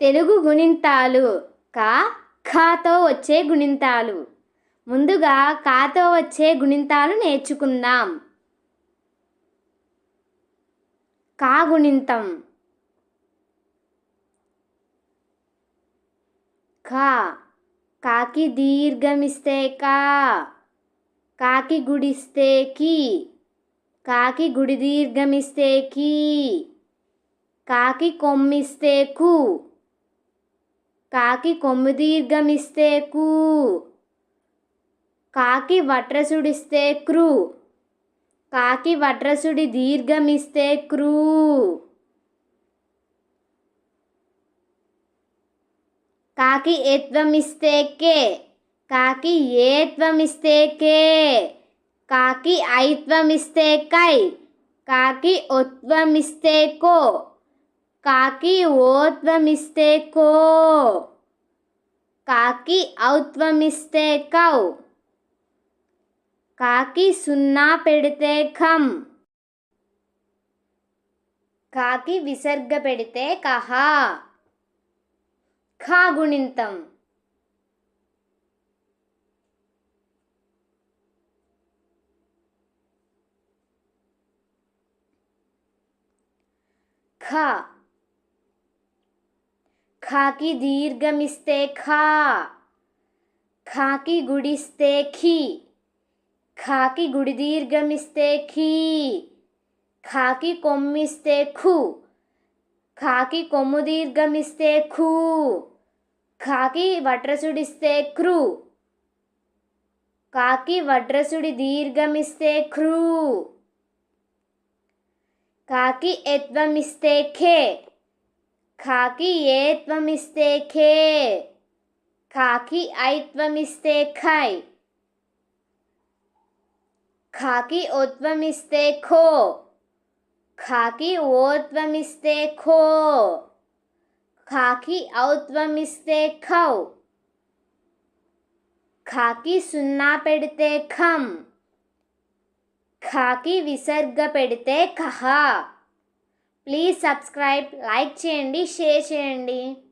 తెలుగు గుణింతాలు కా ఖాతో వచ్చే గుణింతాలు. ముందుగా కాతో వచ్చే గుణింతాలు నేర్చుకుందాం. కా గుణింతం ఖా. కాకి దీర్ఘమిస్తే కా. కాకి గుడిస్తే కీ. కాకి గుడి దీర్ఘమిస్తే కీ. కాకి కొమ్మిస్తే కు. కాకి కొమ్ము దీర్ఘమిస్తే కు. కాకి వట్రసుడిస్తే క్రు. కాకి వట్రసుడి దీర్ఘమిస్తే క్రూ. కాకి ఏత్వమిస్తే కే. కాకి ఏత్వమిస్తే కే. కాకి ఐత్వమిస్తే కై. కాకి ఒత్వమిస్తే కో. కాకి ఓత్వమిస్తే కో. కాకి ఔత్వమిస్తే కౌ. కాకి సున్నా పెడితే ఖం. కాకి విసర్గ పెడితే కహ. ఖా గుణింతం ఖ. ఖాకి దీర్ఘమిస్తే ఖా. ఖాకి గుడిస్తే ఖీ. ఖాకి గుడి దీర్ఘమిస్తే ఖీ. ఖాకి కొమ్మిస్తే ఖు. ఖాకి కొమ్ము దీర్ఘమిస్తే ఖూ. ఖాకి వట్రసుడిస్తే క్రు. కాకి వట్రసుడి దీర్ఘమిస్తే క్రూ. కాకి ఏత్వమిస్తే ఖే. కాకి ఏత్వమిస్తే ఖే. కాకి ఐత్వమిస్తే ఖై. కాకి ఓత్వమిస్తే ఖో. కాకి ఓత్వమిస్తే ఖో. కాకి ఔత్వమిస్తే ఖౌ. కాకి సున్నా పెడితే ఖం. ఖాకి విసర్గ పెడితే కహ. ప్లీజ్ సబ్స్క్రైబ్, లైక్ చేయండి, షేర్ చేయండి.